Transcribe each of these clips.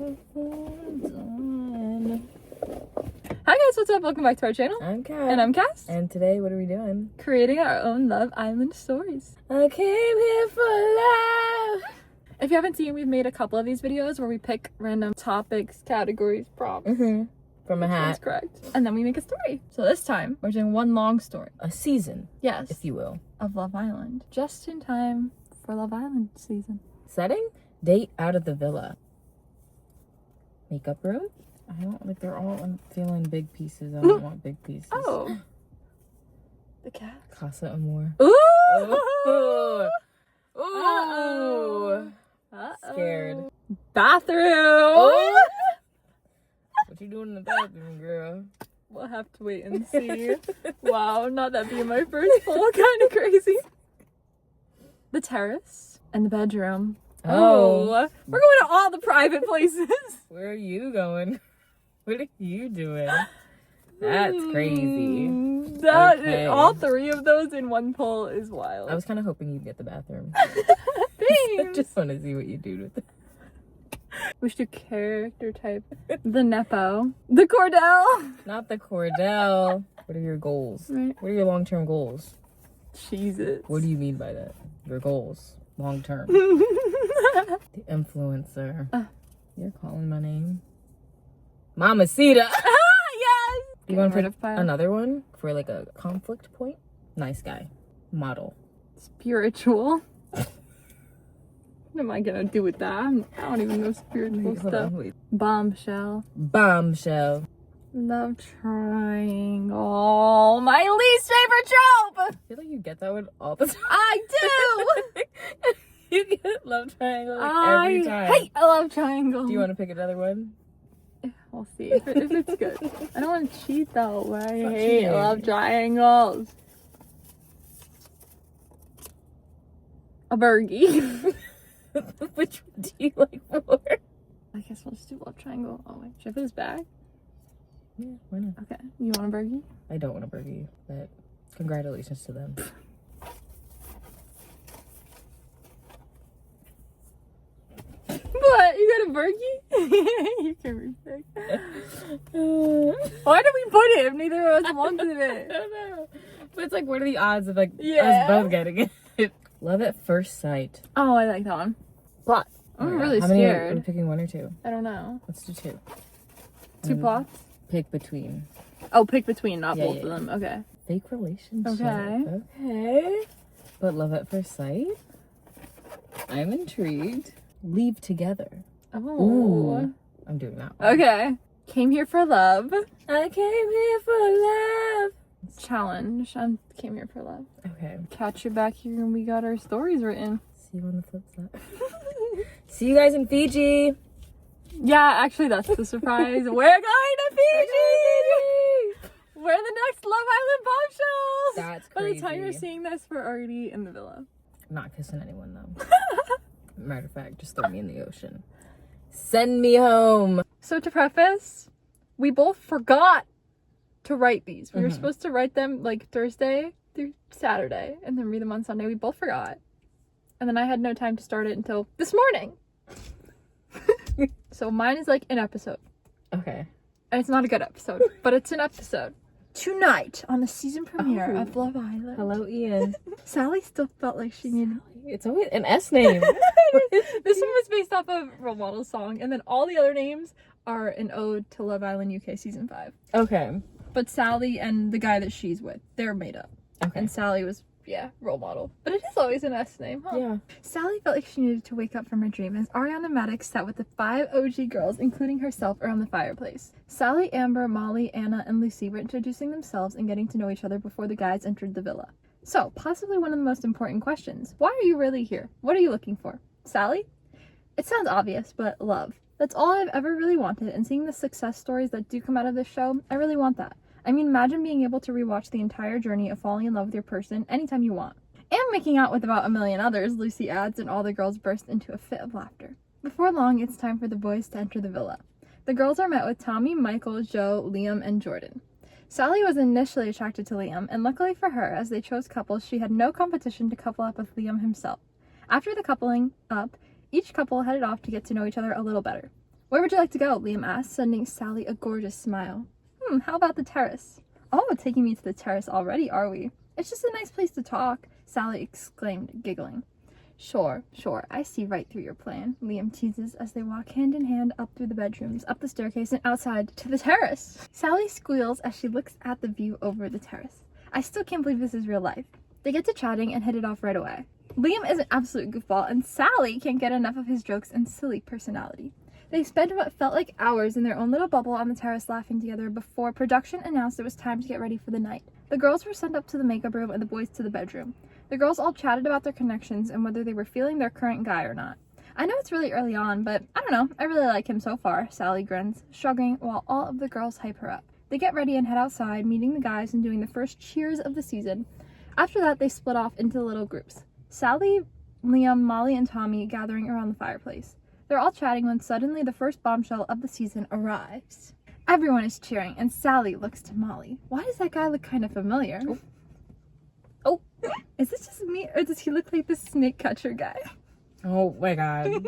Hi guys, what's up? Welcome back to our channel. I'm Kat. And I'm Cass. And today, what are we doing? Creating our own Love Island stories. I came here for love. If you haven't seen, we've made a couple of these videos where we pick random topics, categories, prompts. From a hat. That's correct. And then we make a story. So this time, we're doing one long story. A season. Yes. If you will. Of Love Island. Just in time for Love Island season. Setting? Date out of the villa. Makeup room? I don't like, they're all, I'm feeling big pieces. I don't want big pieces. Oh. The cat. Casa Amor. Ooh! Ooh! Ooh! Uh-oh. Scared. Bathroom! Ooh! What you doing in the bathroom, girl? We'll have to wait and see. Wow, not that being my first full, kind of crazy. The terrace and the bedroom. Oh, we're going to all the private places. Where are you going? What are you doing? That's crazy. That all three of those in one pull is wild. I was kind of hoping you'd get the bathroom. Thanks. I just want to see what you do with it. We should do character type. The Nepo. The Cordell. Not the Cordell. What are your goals? Right. What are your long-term goals? Jesus. What do you mean by that? Your goals. Long-term. The influencer. You're calling my name. Mamacita. Yes. You want to pick another one for like a conflict point? Nice guy. Model. Spiritual. What am I gonna do with that? I don't even know spiritual stuff. Bombshell. Bombshell. Love triangle. My least favorite trope. I feel like you get that one all the time. I do. You get love triangle every time. I hate a love triangle. Do you want to pick another one? We'll see if it's good. I don't want to cheat though. But I hate cheating. love triangles. A Bergie. Which one do you like more? I guess we'll just do love triangle. Oh wait, should I put this back? Yeah, why not? Okay. You want a Bergie? I don't want a Bergie, but congratulations to them. What? You got a Bergie? You can repick. Why did we put him? Neither of us wanted it. I don't know. But it's like, what are the odds of like Yeah. us both getting it? Love at first sight. Oh, I like that one. Plot. I'm really How many scared. are we picking, one or two? I don't know. Let's do two. Two plots? Pick between. Oh, pick between, not Yeah, both yeah, of them. Okay. Fake relationship. Okay. Okay. But love at first sight? I'm intrigued. Leave together. Oh. Ooh. I'm doing that one. Okay. Came here for love. I came here for love. Challenge. I came here for love. Okay. Catch you back here and we got our stories written. See you on the flip side. See you guys in Fiji. Yeah, actually that's the surprise. We're going to Fiji! We're the next Love Island bombshells! That's By crazy. the time you're seeing this, we're already in the villa. I'm not kissing anyone though. Matter of fact, just throw me in the ocean. Send me home. So to preface, we both forgot to write these. We were supposed to write them like Thursday through Saturday and then read them on Sunday. We both forgot. And then I had no time to start it until this morning. So mine is like an episode. Okay. And it's not a good episode, but it's an episode. Tonight on the season premiere of Love Island. Hello, Ian. Sally still felt like she needed... It's always an S name. This one was based off of Role Model's song, and then all the other names are an ode to Love Island UK season 5. Okay. But Sally and the guy that she's with, they're made up. Okay. And Sally was, Role Model. But it is always an S name, huh? Yeah. Sally felt like she needed to wake up from her dream as Ariana Maddox sat with the 5 OG girls, including herself, around the fireplace. Sally, Amber, Molly, Anna, and Lucy were introducing themselves and getting to know each other before the guys entered the villa. So, possibly one of the most important questions. Why are you really here? What are you looking for? Sally? It sounds obvious, but love. That's all I've ever really wanted, and seeing the success stories that do come out of this show, I really want that. I mean, imagine being able to rewatch the entire journey of falling in love with your person anytime you want. And making out with about a million others, Lucy adds, and all the girls burst into a fit of laughter. Before long, it's time for the boys to enter the villa. The girls are met with Tommy, Michael, Joe, Liam, and Jordan. Sally was initially attracted to Liam, and luckily for her, as they chose couples, she had no competition to couple up with Liam himself. After the coupling up, each couple headed off to get to know each other a little better. Where would you like to go? Liam asked, sending Sally a gorgeous smile. How about the terrace? Oh, taking me to the terrace already, are we? It's just a nice place to talk, Sally exclaimed, giggling. Sure, I see right through your plan, Liam teases as they walk hand in hand up through the bedrooms, up the staircase, and outside to the terrace. Sally squeals as she looks at the view over the terrace. I still can't believe this is real life. They get to chatting and hit it off right away. Liam is an absolute goofball, and Sally can't get enough of his jokes and silly personality. They spent what felt like hours in their own little bubble on the terrace laughing together before production announced it was time to get ready for the night. The girls were sent up to the makeup room and the boys to the bedroom. The girls all chatted about their connections and whether they were feeling their current guy or not. I know it's really early on, but I don't know, I really like him so far, Sally grins, shrugging while all of the girls hype her up. They get ready and head outside, meeting the guys and doing the first cheers of the season. After that, they split off into little groups. Sally, Liam, Molly, and Tommy gathering around the fireplace. They're all chatting when suddenly the first bombshell of the season arrives. Everyone is cheering, and Sally looks to Molly. Why does that guy look kind of familiar? Oh, is this just me, or does he look like the snake catcher guy? Oh my god.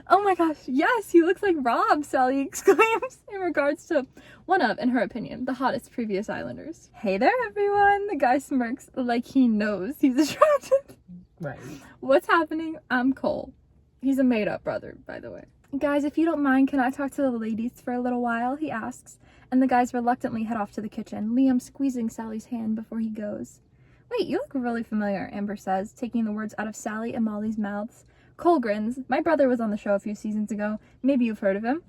Oh my gosh, yes, he looks like Rob, Sally exclaims in regards to one of, in her opinion, the hottest previous Islanders. Hey there, everyone, the guy smirks like he knows he's attractive. Right. What's happening? I'm Cole. He's a made-up brother, by the way. Guys, if you don't mind, can I talk to the ladies for a little while? He asks, and the guys reluctantly head off to the kitchen, Liam squeezing Sally's hand before he goes. Wait, you look really familiar, Amber says, taking the words out of Sally and Molly's mouths. Cole grins. My brother was on the show a few seasons ago. Maybe you've heard of him.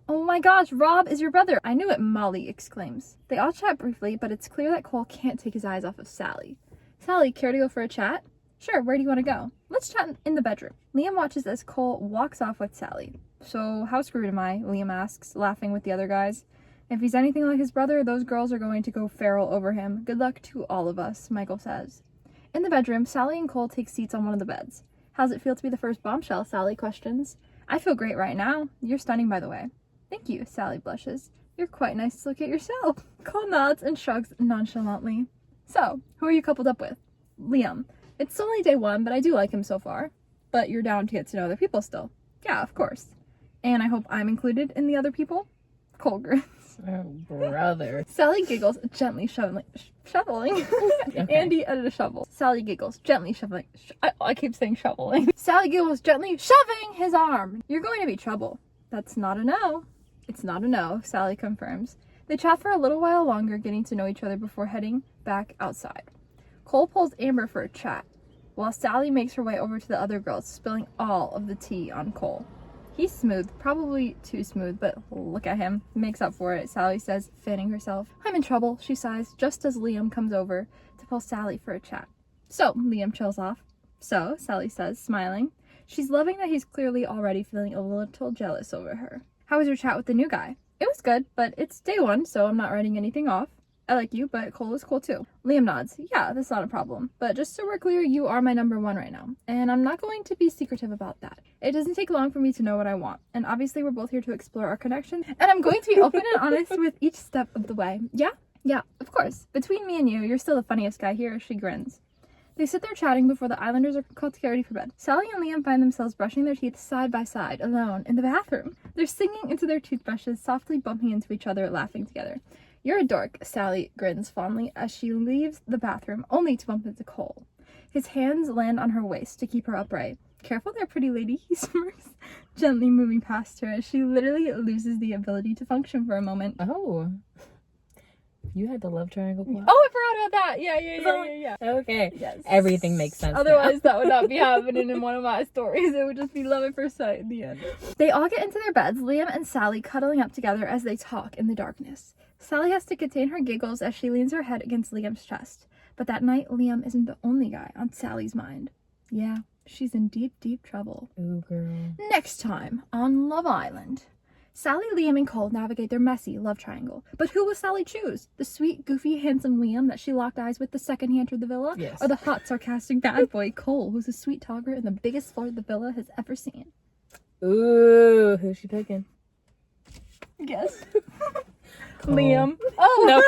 Oh my gosh, Rob is your brother. I knew it, Molly exclaims. They all chat briefly, but it's clear that Cole can't take his eyes off of Sally. Sally, care to go for a chat? Sure, where do you want to go? Let's chat in the bedroom. Liam watches as Cole walks off with Sally. So, how screwed am I? Liam asks, laughing with the other guys. If he's anything like his brother, those girls are going to go feral over him. Good luck to all of us, Michael says. In the bedroom, Sally and Cole take seats on one of the beds. How's it feel to be the first bombshell? Sally questions. I feel great right now. You're stunning, by the way. Thank you, Sally blushes. You're quite nice to look at yourself. Cole nods and shrugs nonchalantly. So, who are you coupled up with? Liam. It's only day one, but I do like him so far. But you're down to get to know other people still. Yeah, of course. And I hope I'm included in the other people? Cole grins. Oh, brother. Sally giggles, gently shoveling. Okay. Andy added a shovel. Sally giggles, gently shoveling. I keep saying shoveling. Sally giggles, gently shoving his arm. You're going to be trouble. That's not a no. It's not a no, Sally confirms. They chat for a little while longer, getting to know each other before heading back outside. Cole pulls Amber for a chat, while Sally makes her way over to the other girls, spilling all of the tea on Cole. He's smooth, probably too smooth, but look at him. Makes up for it, Sally says, fanning herself. I'm in trouble, she sighs, just as Liam comes over to pull Sally for a chat. So, Liam chills off. So, Sally says, smiling. She's loving that he's clearly already feeling a little jealous over her. How was your chat with the new guy? It was good, but it's day one, so I'm not writing anything off. I like you, but Cole is cool too. Liam nods. Yeah, that's not a problem. But just so we're clear, you are my number one right now. And I'm not going to be secretive about that. It doesn't take long for me to know what I want. And obviously we're both here to explore our connection. And I'm going to be open and honest with each step of the way. Yeah? Yeah, of course. Between me and you, you're still the funniest guy here, she grins. They sit there chatting before the Islanders are called to get ready for bed. Sally and Liam find themselves brushing their teeth side by side, alone, in the bathroom. They're singing into their toothbrushes, softly bumping into each other, laughing together. You're a dork, Sally grins fondly as she leaves the bathroom, only to bump into Cole. His hands land on her waist to keep her upright. Careful there, pretty lady, he smirks, gently moving past her as she literally loses the ability to function for a moment. Oh. You had the love triangle plot? Oh, I forgot about that! Yeah. Okay. Yes. Everything makes sense. Otherwise, that would not be happening in one of my stories. It would just be love at first sight in the end. They all get into their beds, Liam and Sally cuddling up together as they talk in the darkness. Sally has to contain her giggles as she leans her head against Liam's chest. But that night, Liam isn't the only guy on Sally's mind. Yeah, she's in deep, deep trouble. Ooh, girl. Next time on Love Island. Sally, Liam, and Cole navigate their messy love triangle. But who will Sally choose? The sweet, goofy, handsome Liam that she locked eyes with the second he entered the villa? Yes. Or the hot, sarcastic bad boy Cole, who's a sweet talker and the biggest flirt the villa has ever seen? Ooh, who's she picking? Guess. Cole. Liam. Oh, no.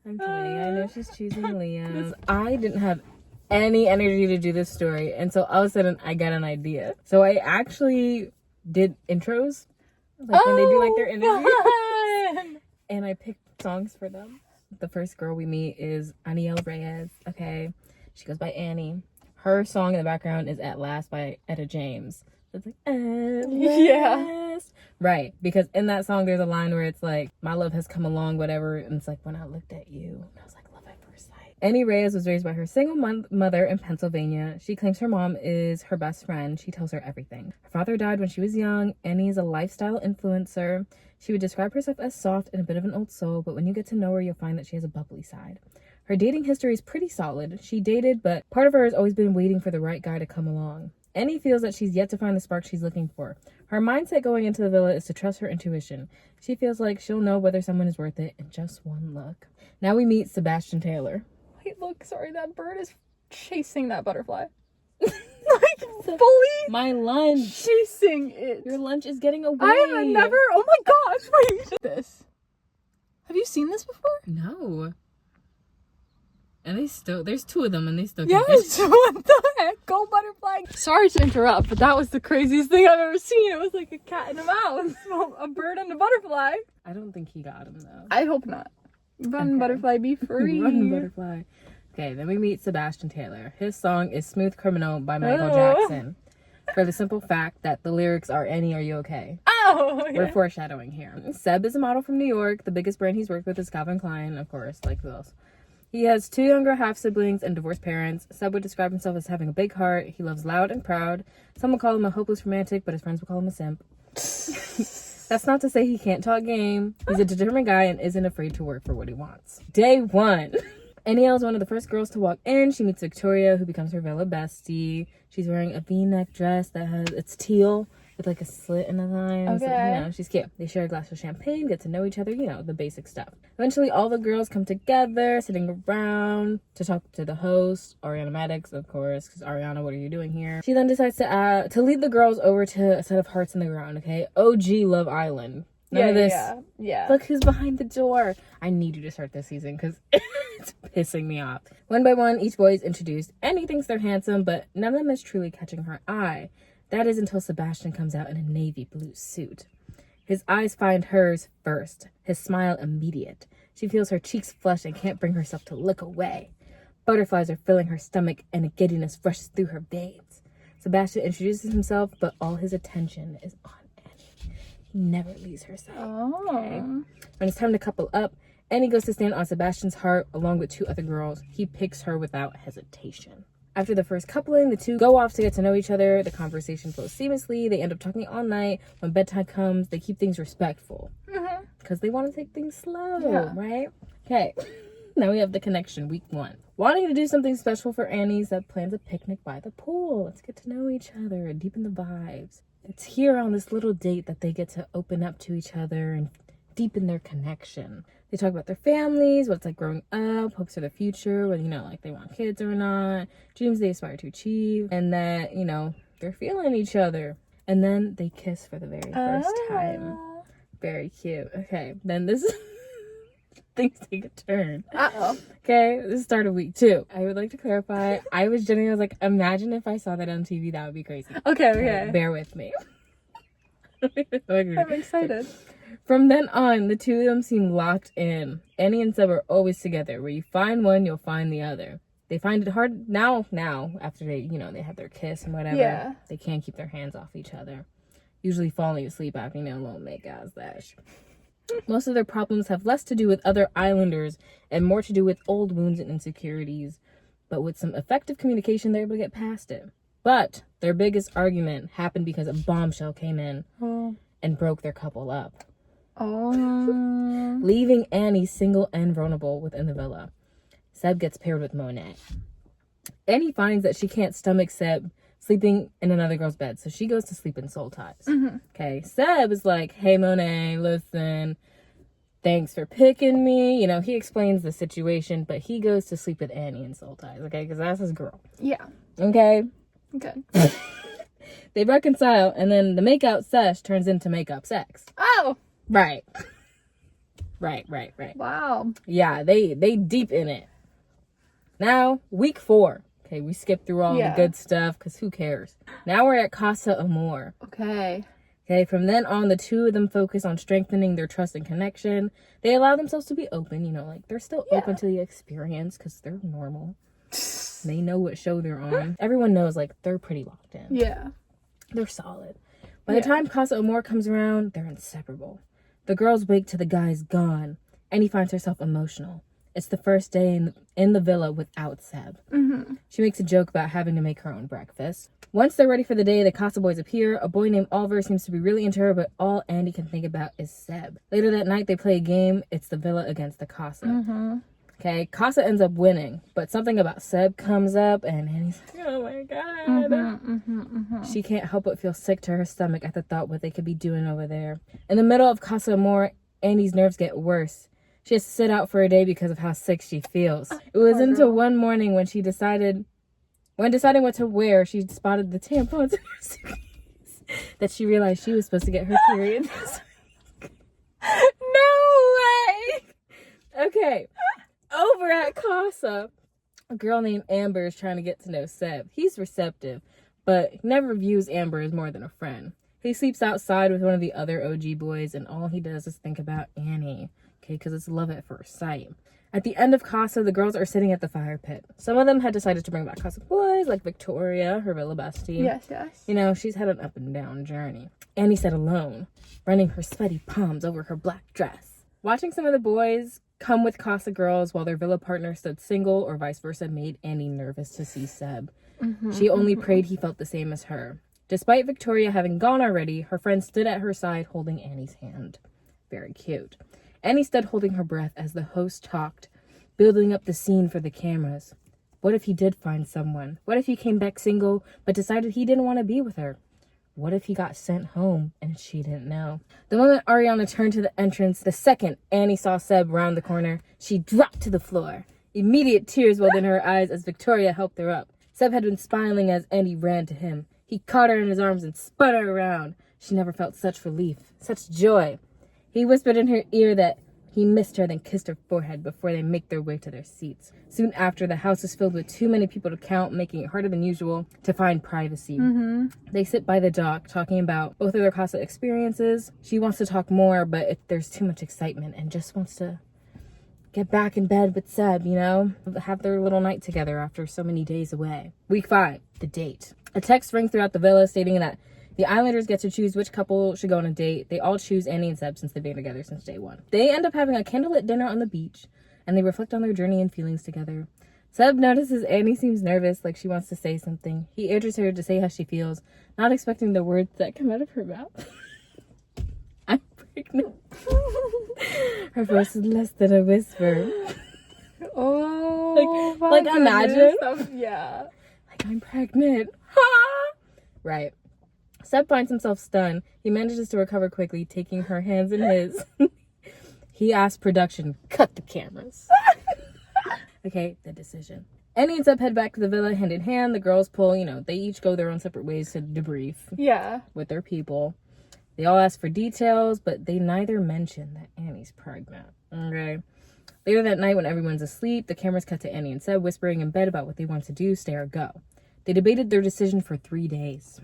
I'm kidding. I know she's choosing Liam. I didn't have any energy to do this story. And so all of a sudden I got an idea. So I actually did intros. Like when they do like their interviews. And I picked songs for them. The first girl we meet is Aniel Reyes. Okay. She goes by Annie. Her song in the background is At Last by Etta James. It's like, At Last. Right. Because in that song, there's a line where it's like, my love has come along, whatever. And it's like, when I looked at you, and I was like, love at first sight. Annie Reyes was raised by her single mother in Pennsylvania. She claims her mom is her best friend. She tells her everything. Her father died when she was young. Annie is a lifestyle influencer. She would describe herself as soft and a bit of an old soul, but when you get to know her, you'll find that she has a bubbly side. Her dating history is pretty solid. She dated, but part of her has always been waiting for the right guy to come along. Annie feels that she's yet to find the spark she's looking for. Her mindset going into the villa is to trust her intuition. She feels like she'll know whether someone is worth it in just one look. Now we meet Sebastian Taylor. Wait, look, sorry, that bird is chasing that butterfly. Like, fully My lunch. chasing it. Your lunch is getting away. I have never, oh my gosh, wait. This. Have you seen this before? No. And there's two of them and they still Yes, what the heck? Go butterfly. Sorry to interrupt, but that was the craziest thing I've ever seen. It was like a cat and a mouse. A bird and a butterfly. I don't think he got him though. I hope not. Run, Okay. butterfly, be free. Run, butterfly. Okay, then we meet Sebastian Taylor. His song is Smooth Criminal by Michael Oh. Jackson. For the simple fact that the lyrics are Annie, are you okay? Oh, We're yeah. foreshadowing here. Seb is a model from New York. The biggest brand he's worked with is Calvin Klein, of course, like who else? He has 2 younger half-siblings and divorced parents. Seb would describe himself as having a big heart. He loves loud and proud. Some would call him a hopeless romantic, but his friends would call him a simp. That's not to say he can't talk game. He's a determined guy and isn't afraid to work for what he wants. Day 1. Aniel is one of the first girls to walk in. She meets Victoria, who becomes her villa bestie. She's wearing a V-neck dress that it's teal with like a slit in the line. Okay. So, she's cute. They share a glass of champagne, get to know each other, the basic stuff. Eventually, all the girls come together, sitting around to talk to the host, Ariana Madix, of course, because Ariana, what are you doing here? She then decides to lead the girls over to a set of hearts in the ground, okay? OG Love Island. None of this. Yeah. Look who's behind the door. I need you to start this season because it's pissing me off. One by one, each boy is introduced. Annie thinks they're handsome, but none of them is truly catching her eye. That is until Sebastian comes out in a navy blue suit. His eyes find hers first, his smile immediate. She feels her cheeks flush and can't bring herself to look away. Butterflies are filling her stomach and a giddiness rushes through her veins. Sebastian introduces himself, but all his attention is on Annie. He never leaves her side. Oh. Okay. When it's time to couple up, Annie goes to stand on Sebastian's heart along with 2 other girls. He picks her without hesitation. After the first coupling, the 2 go off to get to know each other. The conversation flows seamlessly. They end up talking all night. When bedtime comes, they keep things respectful. Because they want to take things slow, right? Okay. Now we have the connection, week 1. Wanting to do something special for Annie, Zeb plans a picnic by the pool. Let's get to know each other and deepen the vibes. It's here on this little date that they get to open up to each other and deepen their connection. They talk about their families, what it's like growing up, hopes for the future, whether, like they want kids or not, dreams they aspire to achieve, and that, they're feeling each other. And then they kiss for the very first time. Very cute. Okay, then this things take a turn. Uh-oh. Okay, this is the start of week 2. I would like to clarify, I was like, imagine if I saw that on TV, that would be crazy. Okay. Bear with me. I'm excited. From then on, the 2 of them seem locked in. Annie and Seb are always together. Where you find one, you'll find the other. They find it hard now, after they, they have their kiss and whatever. Yeah. They can't keep their hands off each other. Usually falling asleep after, a little make-out slash. Most of their problems have less to do with other islanders and more to do with old wounds and insecurities. But with some effective communication, they're able to get past it. But their biggest argument happened because a bombshell came in and broke their couple up. Oh. Leaving Annie single and vulnerable within the villa. Seb gets paired with Monet. Annie finds that she can't stomach Seb sleeping in another girl's bed, so she goes to sleep in Soul Ties. Okay, Seb is like, hey Monet, listen, thanks for picking me. He explains the situation, but he goes to sleep with Annie in Soul Ties, okay, because that's his girl. Yeah. Okay? Good. They reconcile, and then the makeout sesh turns into makeup sex. Oh. Right. Right. Wow. Yeah, they deep in it. Now, week 4. Okay, we skipped through all the good stuff because who cares? Now we're at Casa Amor. Okay. Okay, from then on, the two of them focus on strengthening their trust and connection. They allow themselves to be open, you know, like they're still open to the experience because they're normal. They know what show they're on. Everyone knows, like, they're pretty locked in. Yeah. They're solid. By the time Casa Amor comes around, they're inseparable. The girls wake to the guy's gone, and he finds herself emotional. It's the first day in the villa without Seb. Mm-hmm. She makes a joke about having to make her own breakfast. Once they're ready for the day, the Casa boys appear. A boy named Oliver seems to be really into her, but all Andy can think about is Seb. Later that night, they play a game. It's the villa against the Casa. Mm-hmm. Okay, Casa ends up winning, but something about Seb comes up, and Annie's like, oh my god. Mm-hmm, mm-hmm, mm-hmm. She can't help but feel sick to her stomach at the thought what they could be doing over there. In the middle of Casa Amor, Annie's nerves get worse. She has to sit out for a day because of how sick she feels. It was until one morning when deciding what to wear, she spotted the tampons in her suitcase that she realized she was supposed to get her period this week. No way! Okay. Over at Casa, a girl named Amber is trying to get to know Seb. He's receptive, but never views Amber as more than a friend. He sleeps outside with one of the other OG boys, and all he does is think about Annie, okay, because it's love at first sight. At the end of Casa, the girls are sitting at the fire pit. Some of them had decided to bring back Casa boys, like Victoria, her villa bestie. Yes, yes. You know, she's had an up and down journey. Annie sat alone, running her sweaty palms over her black dress. Watching some of the boys come with Casa girls while their villa partner stood single or vice versa made Annie nervous to see Seb. Mm-hmm, she only prayed he felt the same as her. Despite Victoria having gone already, her friend stood at her side holding Annie's hand. Very cute. Annie stood holding her breath as the host talked, building up the scene for the cameras. What if he did find someone? What if he came back single but decided he didn't want to be with her? What if he got sent home and she didn't know? The moment Ariana turned to the entrance, the second Annie saw Seb round the corner, she dropped to the floor. Immediate tears welled in her eyes as Victoria helped her up. Seb had been smiling as Annie ran to him. He caught her in his arms and spun her around. She never felt such relief, such joy. He whispered in her ear that he missed her, then kissed her forehead before they make their way to their seats. Soon after, the house is filled with too many people to count, making it harder than usual to find privacy. Mm-hmm. They sit by the dock, talking about both of their Casa experiences. She wants to talk more, but there's too much excitement and just wants to get back in bed with Seb, you know? Have their little night together after so many days away. Week 5, the date. A text rings throughout the villa stating that the Islanders get to choose which couple should go on a date. They all choose Annie and Seb since they've been together since day one. They end up having a candlelit dinner on the beach, and they reflect on their journey and feelings together. Seb notices Annie seems nervous, like she wants to say something. He urges her to say how she feels, not expecting the words that come out of her mouth. I'm pregnant. Her voice is less than a whisper. Oh, like imagine. Yeah. Like, I'm pregnant. Right. Seb finds himself stunned. He manages to recover quickly, taking her hands in his. He asks production, cut the cameras. Okay, the decision. Annie and Seb head back to the villa hand in hand. The girls pull, they each go their own separate ways to debrief. Yeah. With their people. They all ask for details, but they neither mention that Annie's pregnant. Okay. Later that night, when everyone's asleep, the cameras cut to Annie and Seb whispering in bed about what they want to do, stay or go. They debated their decision for 3 days.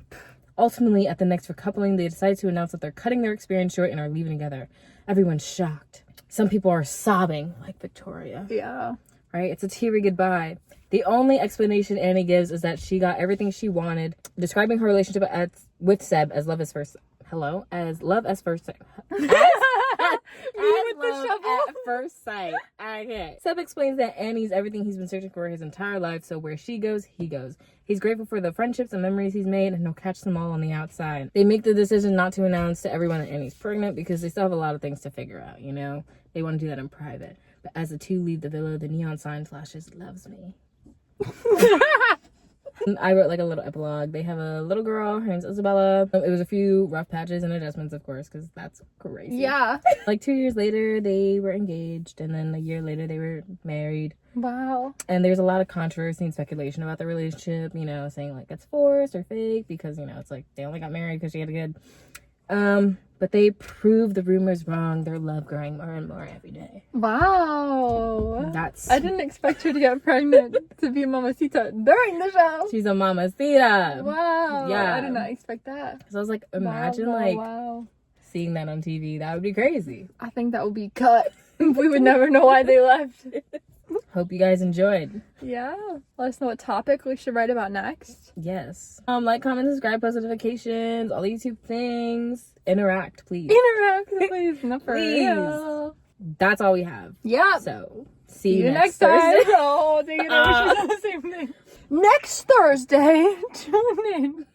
Ultimately, at the next recoupling, they decided to announce that they're cutting their experience short and are leaving together. Everyone's shocked. Some people are sobbing, like Victoria. Yeah. Right? It's a teary goodbye. The only explanation Annie gives is that she got everything she wanted, describing her relationship with Seb as love as first. Hello? As love as first. At first sight. Okay. Seb explains that Annie's everything he's been searching for his entire life, so where she goes, he goes. He's grateful for the friendships and memories he's made, and he'll catch them all on the outside. They make the decision not to announce to everyone that Annie's pregnant because they still have a lot of things to figure out, They want to do that in private. But as the two leave the villa, the neon sign flashes, "Loves me." I wrote like a little epilogue. They have a little girl. Her name's Isabella. It was a few rough patches and adjustments, of course, because that's crazy. Yeah. Like 2 years later, they were engaged, and then a year later, they were married. Wow. And there's a lot of controversy and speculation about the relationship, saying like it's forced or fake because, it's like they only got married because she had a kid. But they prove the rumors wrong. Their love growing more and more every day. Wow. That's. I didn't expect her to get pregnant to be Mamacita during the show. She's a mamacita. Wow. Yeah. I did not expect that. So I was like, imagine Wow. seeing that on TV. That would be crazy. I think that would be cut. We would never know why they left. Hope you guys enjoyed. Yeah. Let us know what topic we should write about next. Yes. Like, comment, subscribe, post notifications, all the YouTube things. Interact, please. Interact, please. Not for Please. real. That's all we have. Yeah. So, see you next next time. Thursday. Oh, dang it. I wish we said the same thing. Next Thursday, tune in.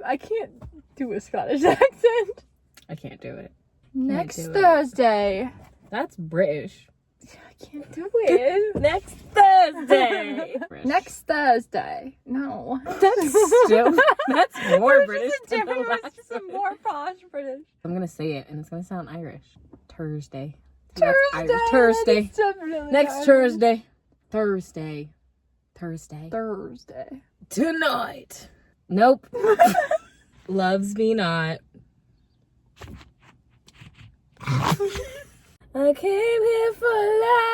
I can't do a Scottish accent. I can't do it. Next do it. Thursday. That's British. I can't do it. Next Thursday. Next Thursday. No. That's still. That's more British. It's Than the different. last It's just a more posh British. I'm gonna say it, and it's gonna sound Irish. Thursday. Thursday. Irish. Thursday. That's definitely Next Irish. Thursday. Thursday. Thursday. Thursday. Tonight. Nope. Loves me not. I came here for life.